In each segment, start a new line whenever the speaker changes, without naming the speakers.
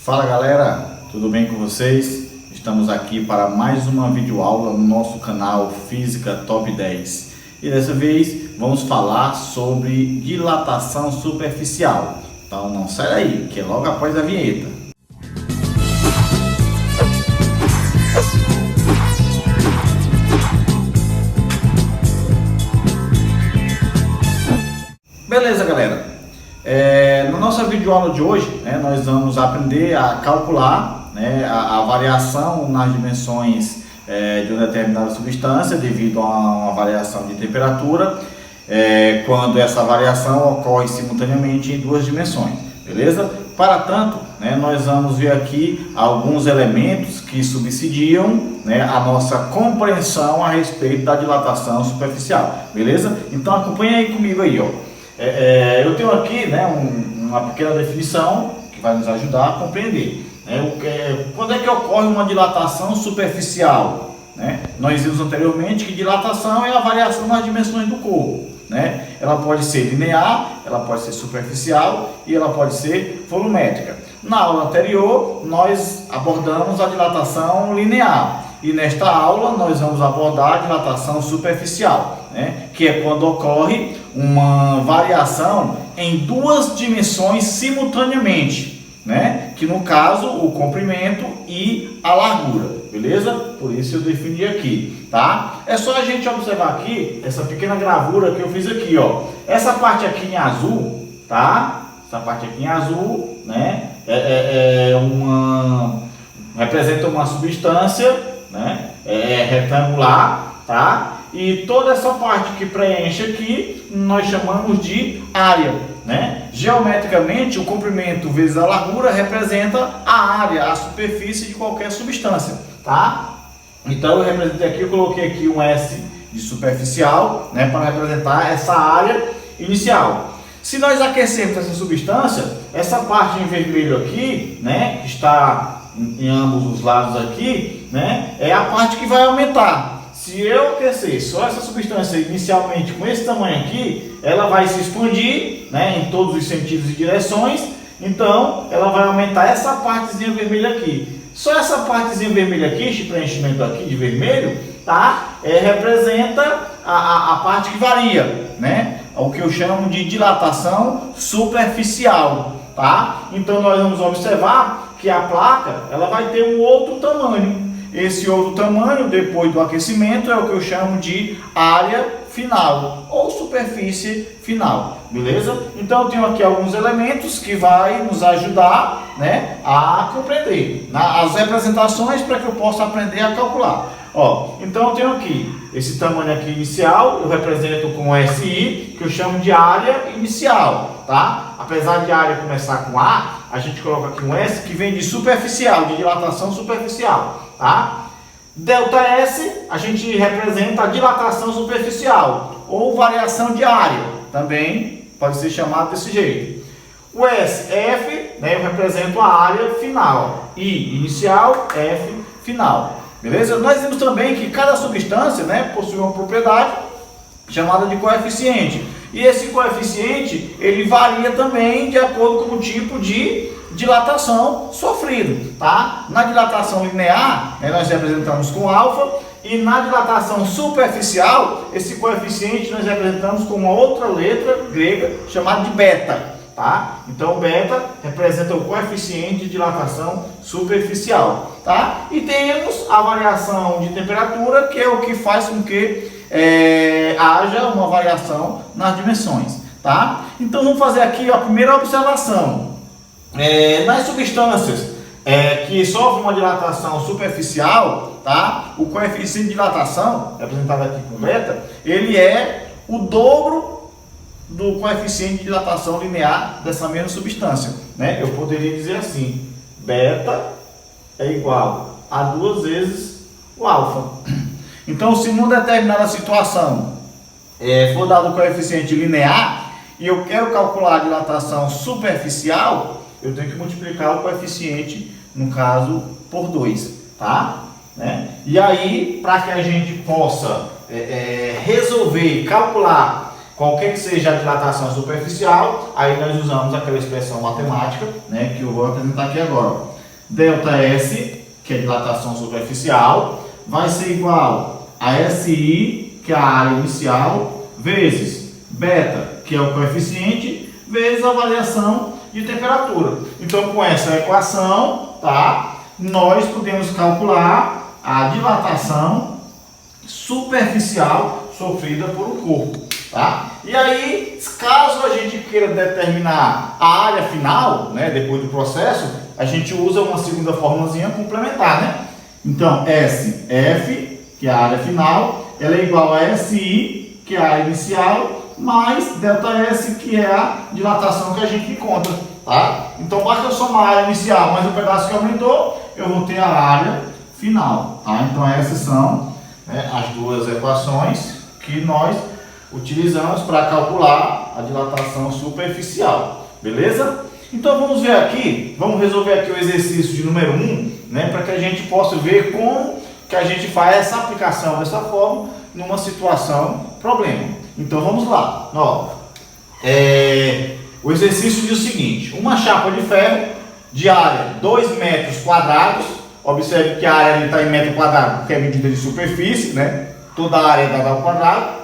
Fala galera, tudo bem com vocês? Estamos aqui para mais uma videoaula no nosso canal Física Top 10 e dessa vez vamos falar sobre dilatação superficial. Então não sai daí, que é logo após a vinheta. Beleza galera, na nossa videoaula de hoje, nós vamos aprender a calcular a variação nas dimensões de uma determinada substância devido a uma variação de temperatura, quando essa variação ocorre simultaneamente em duas dimensões, beleza? Para tanto, nós vamos ver aqui alguns elementos que subsidiam a nossa compreensão a respeito da dilatação superficial, beleza? Então acompanha aí comigo aí, ó. Eu tenho aqui uma pequena definição que vai nos ajudar a compreender quando é que ocorre uma dilatação superficial. Nós vimos anteriormente que dilatação é a variação nas dimensões do corpo. Ela pode ser linear, ela pode ser superficial e ela pode ser volumétrica. Na aula anterior nós abordamos a dilatação linear e nesta aula nós vamos abordar a dilatação superficial, que é quando ocorre uma variação em duas dimensões simultaneamente, que no caso o comprimento e a largura, beleza? Por isso eu defini aqui, tá? É só a gente observar aqui essa pequena gravura que eu fiz aqui, ó. Essa parte aqui em azul, tá? Essa parte aqui em azul, representa uma substância, retangular, tá? E toda essa parte que preenche aqui nós chamamos de área, Geometricamente, o comprimento vezes a largura representa a área, a superfície de qualquer substância, tá? Então eu representei aqui, eu coloquei aqui um S de superficial, para representar essa área inicial. Se nós aquecermos essa substância, essa parte em vermelho aqui, que está em ambos os lados aqui, é a parte que vai aumentar. Se eu aquecer só essa substância inicialmente com esse tamanho aqui, ela vai se expandir, em todos os sentidos e direções, então ela vai aumentar essa partezinha vermelha aqui. Só essa partezinha vermelha aqui, esse preenchimento aqui de vermelho, tá? Representa a parte que varia, o que eu chamo de dilatação superficial, tá? Então nós vamos observar que a placa ela vai ter um outro tamanho. Esse outro tamanho, depois do aquecimento, é o que eu chamo de área final ou superfície final, beleza? Então eu tenho aqui alguns elementos que vai nos ajudar a compreender as representações para que eu possa aprender a calcular. Então eu tenho aqui esse tamanho aqui inicial, eu represento com SI, que eu chamo de área inicial, tá? Apesar de a área começar com A, a gente coloca aqui um S que vem de superficial, de dilatação superficial, tá? Delta S, a gente representa a dilatação superficial, ou variação de área, também pode ser chamado desse jeito. O S, F, eu represento a área final, I inicial, F final. Beleza? Nós vimos também que cada substância possui uma propriedade chamada de coeficiente. E esse coeficiente ele varia também de acordo com o tipo de dilatação sofrido, tá? Na dilatação linear, nós representamos com alfa, e na dilatação superficial, esse coeficiente nós representamos com uma outra letra grega chamada de beta. Tá? Então beta representa o coeficiente de dilatação superficial, tá? E temos a variação de temperatura, que é o que faz com que haja uma variação nas dimensões, tá? Então vamos fazer aqui a primeira observação. Nas substâncias que sofrem uma dilatação superficial, tá? O coeficiente de dilatação, representado aqui com beta, ele é o dobro do coeficiente de dilatação linear dessa mesma substância, Eu poderia dizer assim: beta é igual a 2 vezes o alfa. Então, se numa determinada situação for dado o coeficiente linear e eu quero calcular a dilatação superficial, eu tenho que multiplicar o coeficiente, no caso, por 2, tá? E aí, para que a gente possa resolver e calcular qualquer que seja a dilatação superficial, aí nós usamos aquela expressão matemática, que eu vou apresentar aqui agora. ΔS, que é dilatação superficial, vai ser igual a SI, que é a área inicial, vezes beta, que é o coeficiente, vezes a variação de temperatura. Então, com essa equação, tá, nós podemos calcular a dilatação superficial sofrida por um corpo, tá? E aí, caso a gente queira determinar a área final, né, depois do processo, a gente usa uma segunda formulazinha complementar, né? Então, SF, que é a área final, ela é igual a SI, que é a área inicial, mais ΔS, que é a dilatação que a gente encontra, tá? Então, basta eu somar a área inicial mais o pedaço que aumentou, eu vou ter a área final, tá? Então, essas são, né, as duas equações que nós utilizamos para calcular a dilatação superficial, beleza? Então vamos ver aqui, vamos resolver aqui o exercício de número 1, né, para que a gente possa ver como que a gente faz essa aplicação dessa forma numa situação problema. Então vamos lá. Ó, o exercício diz o seguinte: uma chapa de ferro de área 2 metros quadrados, observe que a área está em metro quadrado porque é medida de superfície, né? Toda a área é dada ao quadrado,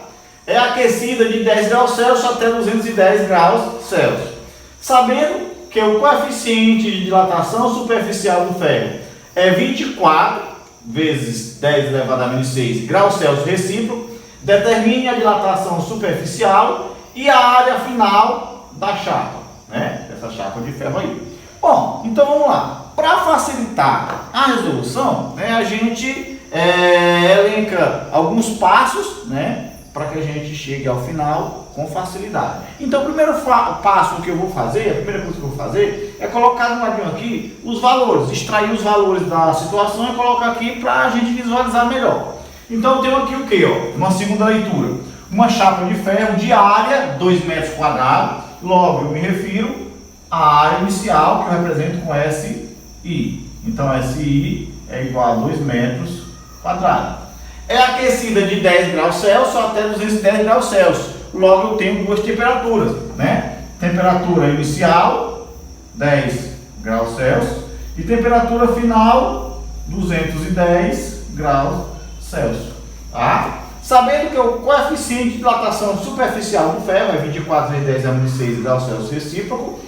é aquecida de 10 graus Celsius até 210 graus Celsius. Sabendo que o coeficiente de dilatação superficial do ferro é 24 vezes 10 elevado a menos 6 graus Celsius recíproco, determine a dilatação superficial e a área final da chapa, né? Essa chapa de ferro aí. Bom, então vamos lá. Para facilitar a resolução, né, a gente elenca alguns passos, né, para que a gente chegue ao final com facilidade. Então, o primeiro passo que eu vou fazer, a primeira coisa que eu vou fazer é colocar no ladinho aqui os valores, extrair os valores da situação e colocar aqui para a gente visualizar melhor. Então, eu tenho aqui o que? Ó, uma segunda leitura. Uma chapa de ferro de área 2 metros quadrados, logo eu me refiro à área inicial que eu represento com SI. Então, SI é igual a 2 metros quadrados. É aquecida de 10 graus Celsius até 210 graus Celsius. Logo eu tenho duas temperaturas, né? Temperatura inicial 10 graus Celsius e temperatura final 210 graus Celsius, tá? Sabendo que o coeficiente de dilatação superficial do ferro é 24 vezes 10 a menos 6 graus Celsius recíproco,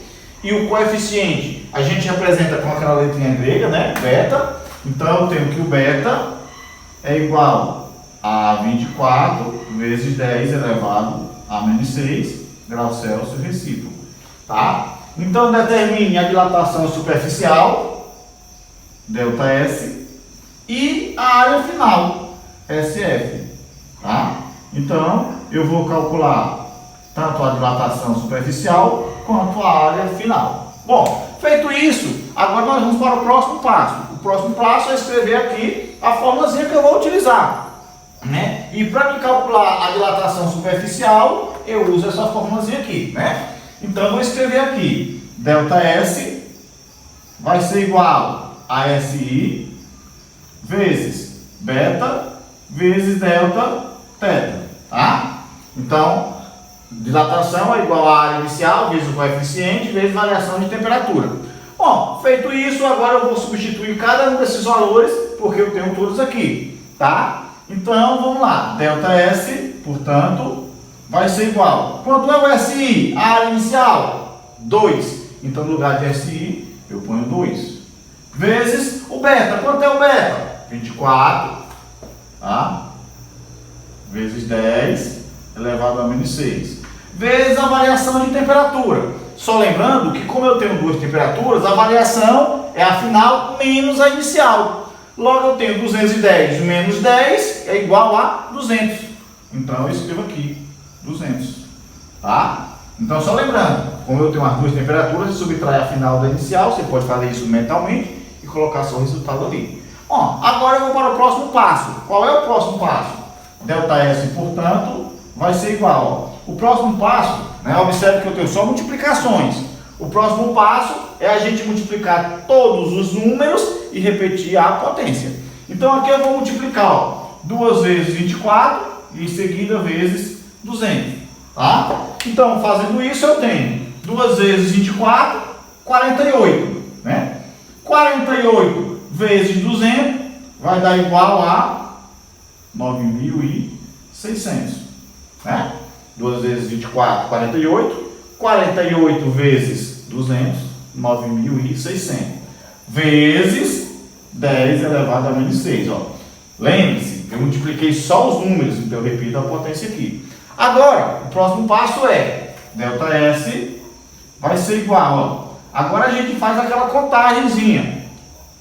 e o coeficiente a gente representa com aquela letrinha grega, né? Beta. Então eu tenho que o beta é igual a 24 vezes 10 elevado a menos 6 graus Celsius recíproco, tá? Então determine a dilatação superficial, ΔS, e a área final, SF, tá? Então eu vou calcular tanto a dilatação superficial quanto a área final. Bom, feito isso, agora nós vamos para o próximo passo. O próximo passo é escrever aqui a formulazinha que eu vou utilizar, né? E para me calcular a dilatação superficial, eu uso essa formulazinha aqui, né? Então eu vou escrever aqui, ΔS vai ser igual a SI vezes beta vezes delta θ, tá? Então, dilatação é igual à área inicial vezes o coeficiente vezes variação de temperatura. Bom, feito isso, agora eu vou substituir cada um desses valores, porque eu tenho todos aqui, tá? Então, vamos lá. ΔS, portanto, vai ser igual. Quanto é o SI? A área inicial? 2. Então, no lugar de SI, eu ponho 2. Vezes o beta. Quanto é o beta? 24. Tá? Vezes 10 elevado a menos 6. Vezes a variação de temperatura. Só lembrando que, como eu tenho duas temperaturas, a variação é a final menos a inicial. Logo, eu tenho 210 menos 10 é igual a 200. Então, eu escrevo aqui 200. Tá? Então, só lembrando, como eu tenho as duas temperaturas, você subtrai a final da inicial, você pode fazer isso mentalmente e colocar seu resultado ali. Bom, agora eu vou para o próximo passo. Qual é o próximo passo? ΔS, portanto, vai ser igual. O próximo passo, né, observe que eu tenho só multiplicações. O próximo passo é a gente multiplicar todos os números e repetir a potência. Então aqui eu vou multiplicar, ó, 2 vezes 24 e em seguida vezes 200. Tá? Então, fazendo isso, eu tenho 2 vezes 24, 48. Né? 48 vezes 200 vai dar igual a 9.600, né? 2 vezes 24, 48. 48 vezes 200, 9.600. Vezes 10 elevado a menos 6. Ó. Lembre-se, eu multipliquei só os números, então eu repito a potência aqui. Agora, o próximo passo é ΔS vai ser igual. Ó. Agora a gente faz aquela contagemzinha,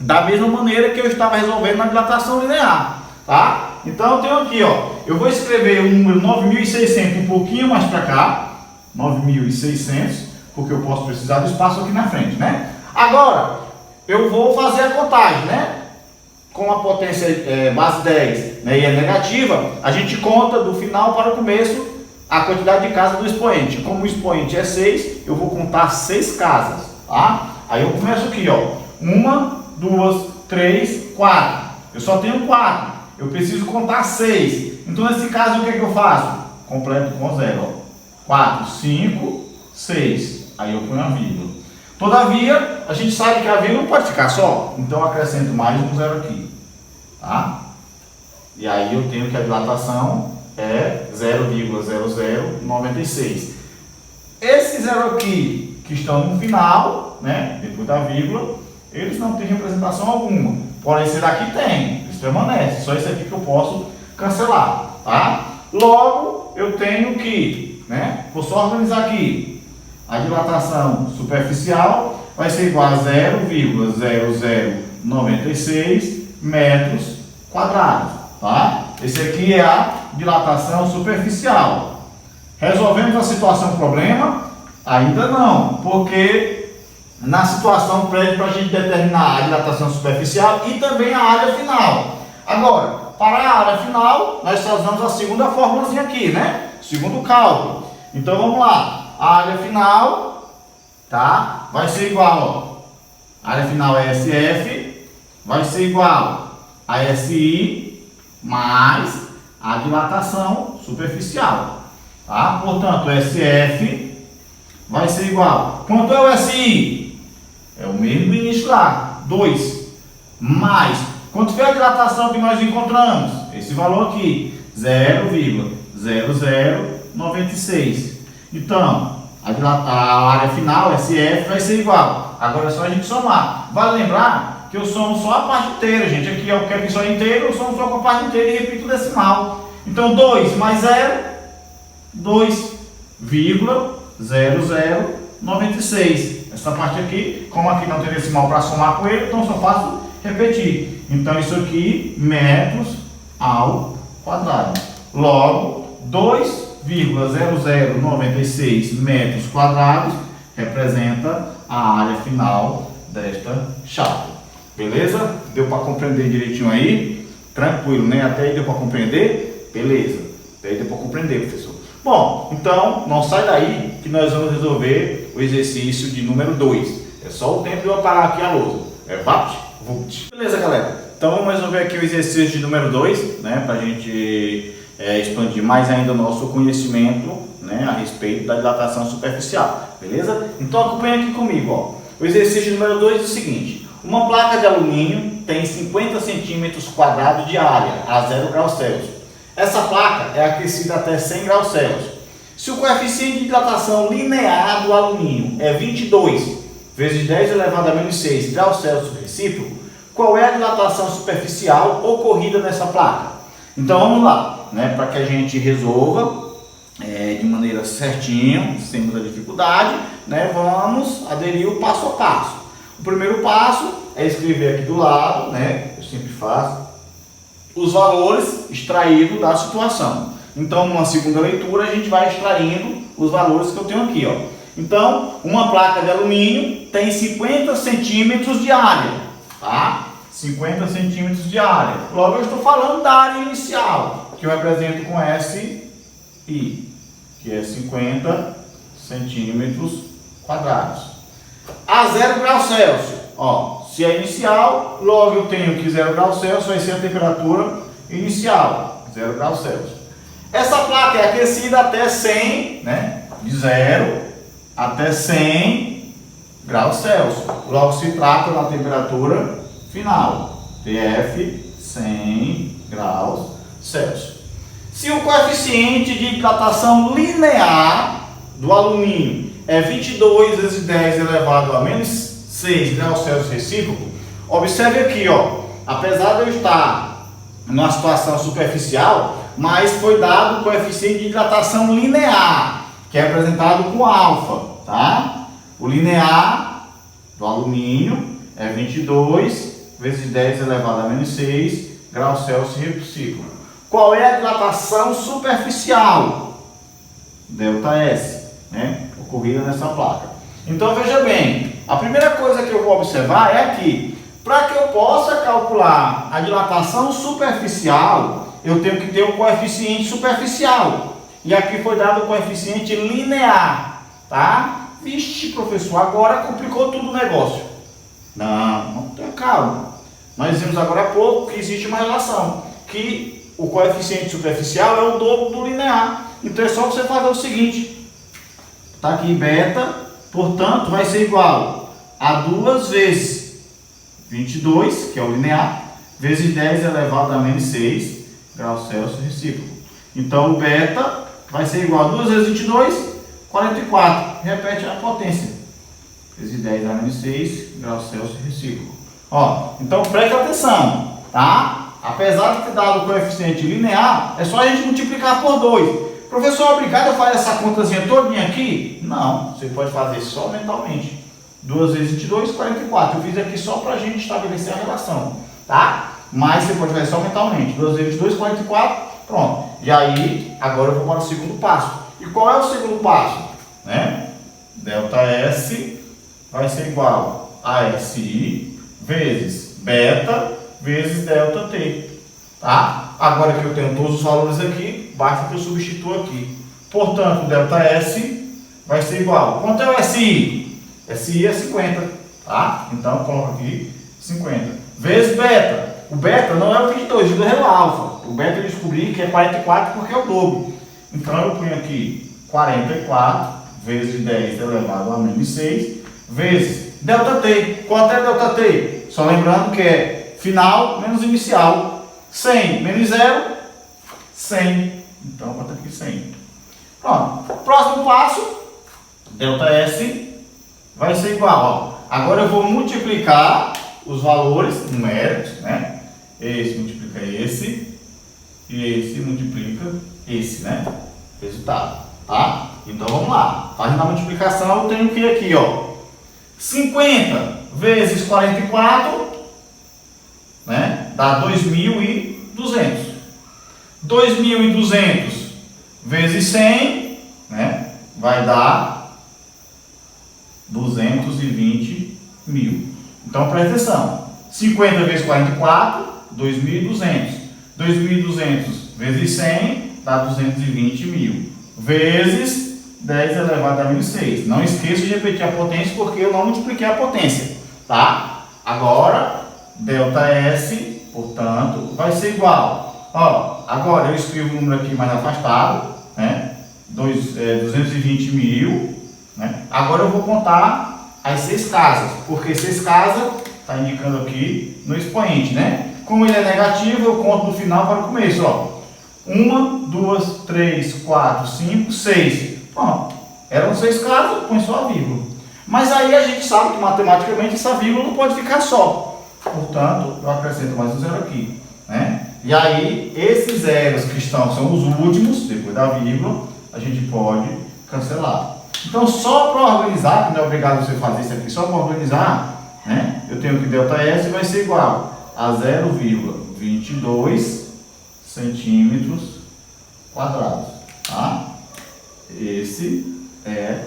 da mesma maneira que eu estava resolvendo na dilatação linear. Tá? Então eu tenho aqui, ó, eu vou escrever o número 9.600 um pouquinho mais para cá, 9.600, porque eu posso precisar do espaço aqui na frente, né? Agora, eu vou fazer a contagem, né? Com a potência base 10, né, e é negativa, a gente conta do final para o começo a quantidade de casas do expoente. Como o expoente é 6, eu vou contar 6 casas, tá? Aí eu começo aqui, ó, 1, 2, 3, 4. Eu só tenho 4. Eu preciso contar 6. Então, nesse caso, o que é que eu faço? Completo com 0. Ó. 4, 5, 6. Aí eu ponho a vírgula. Todavia, a gente sabe que a vírgula não pode ficar só. Então, eu acrescento mais um 0 aqui. Tá? E aí eu tenho que a dilatação é 0,0096. Esse 0 aqui, que estão no final, né, depois da vírgula, eles não têm representação alguma. Porém, esse daqui tem. Isso permanece. Só esse aqui que eu posso cancelar. Tá? Logo, eu tenho que, né, vou só organizar aqui. A dilatação superficial vai ser igual a 0,0096 metros quadrados. Tá? Esse aqui é a dilatação superficial. Resolvemos a situação problema? Ainda não, porque na situação pede para a gente determinar a dilatação superficial e também a área final. Agora, para a área final, nós usamos a segunda fórmulazinha aqui, né? Segundo cálculo. Então vamos lá. A área final, tá? Vai ser igual, ó. A área final é SF, vai ser igual a SI mais a dilatação superficial, tá? Portanto, SF vai ser igual. Quanto é o SI? É o mesmo do início lá, 2. Mais, quanto foi a dilatação que nós encontramos? Esse valor aqui, 0,0096. Então, a área final, SF, vai ser igual. Agora é só a gente somar. Vale lembrar que eu somo só a parte inteira, gente. Aqui eu quero que só inteiro, eu somo só com a parte inteira e repito o decimal. Então, 2 mais 0, 2,0096. Essa parte aqui, como aqui não tem decimal para somar com ele, então só faço repetir. Então, isso aqui, metros ao quadrado. Logo, 2,0096 metros quadrados representa a área final desta chave. Beleza? Deu para compreender direitinho aí? Tranquilo, né? Até aí deu para compreender? Beleza. Até aí deu para compreender, professor. Bom, então não sai daí que nós vamos resolver o exercício de número 2. É só o tempo de eu apagar aqui a lousa. É vapt, vult. Beleza, galera? Então vamos resolver aqui o exercício de número 2, né? Para a gente expandir mais ainda o nosso conhecimento, né, a respeito da dilatação superficial. Beleza? Então acompanha aqui comigo, ó. O exercício número 2 é o seguinte. Uma placa de alumínio tem 50 centímetros quadrados de área a 0 graus Celsius. Essa placa é aquecida até 100 graus Celsius. Se o coeficiente de dilatação linear do alumínio é 22 vezes 10 elevado a menos 6 graus Celsius recíproco, qual é a dilatação superficial ocorrida nessa placa? Então vamos lá, né, para que a gente resolva de maneira certinha, sem muita dificuldade, né, vamos aderir o passo a passo. O primeiro passo é escrever aqui do lado, né, eu sempre faço, os valores extraídos da situação. Então, numa segunda leitura, a gente vai extraindo os valores que eu tenho aqui, ó. Então, uma placa de alumínio tem 50 centímetros de área, tá? 50 centímetros de área. Logo, eu estou falando da área inicial, que eu represento com SI, que é 50 centímetros quadrados. A 0 graus Celsius, ó, se é inicial, logo eu tenho que 0 graus Celsius vai ser a temperatura inicial, 0 graus Celsius. Essa placa é aquecida até 100, né, de 0 até 100 graus Celsius. Logo se trata da temperatura final. TF 100 graus Celsius. Se o coeficiente de dilatação linear do alumínio é 22 vezes 10 elevado a menos 6 graus Celsius recíproco, observe aqui, ó, apesar de eu estar numa situação superficial, mas foi dado o coeficiente de dilatação linear, que é representado com alfa, tá? O linear do alumínio é 22 vezes 10 elevado a menos 6 graus Celsius recíproco. Qual é a dilatação superficial? ΔS, né? Ocorrida nessa placa. Então veja bem, a primeira coisa que eu vou observar é aqui. Para que eu possa calcular a dilatação superficial, eu tenho que ter um coeficiente superficial. E aqui foi dado o coeficiente linear, tá? Vixe, professor, agora complicou tudo o negócio. Não, tenha calma. Nós vimos agora há pouco que existe uma relação, que o coeficiente superficial é o dobro do linear. Então é só você fazer o seguinte. Está aqui beta, portanto vai ser igual a 2 vezes 22, que é o linear, vezes 10 elevado a menos 6 graus Celsius recíproco. Então o beta vai ser igual a 2 vezes 22, 44. Repete a potência. Vezes 10 a menos 6 graus Celsius recíproco. Ó, então preste atenção, tá? Apesar de ter dado o coeficiente linear, é só a gente multiplicar por 2. Professor, obrigado a fazer essa contazinha todinha aqui? Não, você pode fazer só mentalmente. 2 vezes 22, 44. Eu fiz aqui só para a gente estabelecer a relação, tá? Mas você pode fazer só mentalmente. 2 vezes 22, 44, pronto. E aí, agora eu vou para o segundo passo. E qual é o segundo passo? Né? ΔS vai ser igual a SI vezes beta vezes ΔT, tá? Agora que eu tenho todos os valores aqui, basta que eu substitua aqui. Portanto, ΔS vai ser igual. Quanto é o SI? SI é 50, tá? Então, coloca aqui 50. Vezes beta. O beta não é o 22, o é o alfa. O beta eu descobri que é 44 porque é o dobro. Então, eu ponho aqui 44 vezes 10 elevado a menos 6 vezes ΔT. Quanto é ΔT? Só lembrando que é final menos inicial. 100 menos 0, 100. Então, bota aqui 100. Pronto. Próximo passo, ΔS vai ser igual, ó. Agora eu vou multiplicar os valores numéricos, né? Esse multiplica esse e esse multiplica esse, né? Resultado, tá? Então vamos lá. Fazendo a multiplicação, eu tenho que ir aqui, ó. 50 vezes 44, né? Dá 2.200. 2.200 vezes 100, né? Vai dar 220 mil. Então presta atenção. 50 vezes 44, 2.200. 2.200 vezes 100 dá 220 mil. Vezes 10 elevado a menos 6. Não esqueça de repetir a potência porque eu não multipliquei a potência, tá? Agora, ΔS, portanto, vai ser igual. Ó, agora eu escrevo o número aqui mais afastado, né? 220 mil. Né? Agora eu vou contar as 6 casas, porque 6 casas está indicando aqui no expoente, né? Como ele é negativo, eu conto do final para o começo, ó. 1, 2, 3, 4, 5, 6. Pronto. Eram 6 casas, põe só a vírgula. Mas aí a gente sabe que matematicamente essa vírgula não pode ficar só. Portanto, eu acrescento mais um zero aqui, né? E aí, esses zeros que são os últimos, depois da vírgula, a gente pode cancelar. Então, só para organizar, que não é obrigado você fazer isso aqui, só para organizar, né? Eu tenho que ΔS vai ser igual a 0,22 centímetros quadrados, tá? Esse é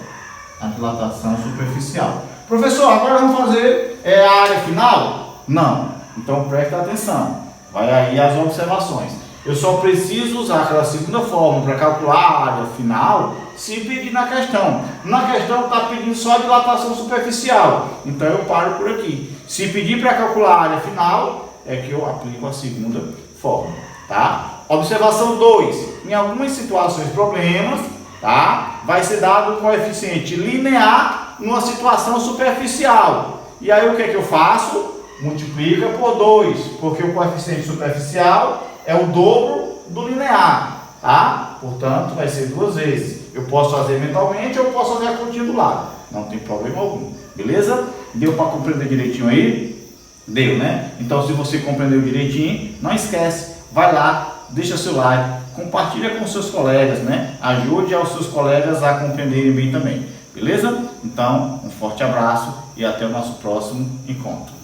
a dilatação superficial. Professor, agora vamos fazer a área final? Não. Então, presta atenção. Vai aí as observações. Eu só preciso usar aquela segunda fórmula para calcular a área final se pedir na questão. Na questão está pedindo só a dilatação superficial. Então eu paro por aqui. Se pedir para calcular a área final, é que eu aplico a segunda fórmula. Tá? Observação 2. Em algumas situações problemas, tá? Vai ser dado o coeficiente linear numa situação superficial. E aí o que é que eu faço? Multiplica por 2, porque o coeficiente superficial é o dobro do linear, tá? Portanto, vai ser 2 vezes. Eu posso fazer mentalmente ou eu posso fazer a continha do lado. Não tem problema algum, beleza? Deu para compreender direitinho aí? Deu, né? Então, se você compreendeu direitinho, não esquece, vai lá, deixa seu like, compartilha com seus colegas, né? Ajude aos seus colegas a compreenderem bem também, beleza? Então, um forte abraço e até o nosso próximo encontro.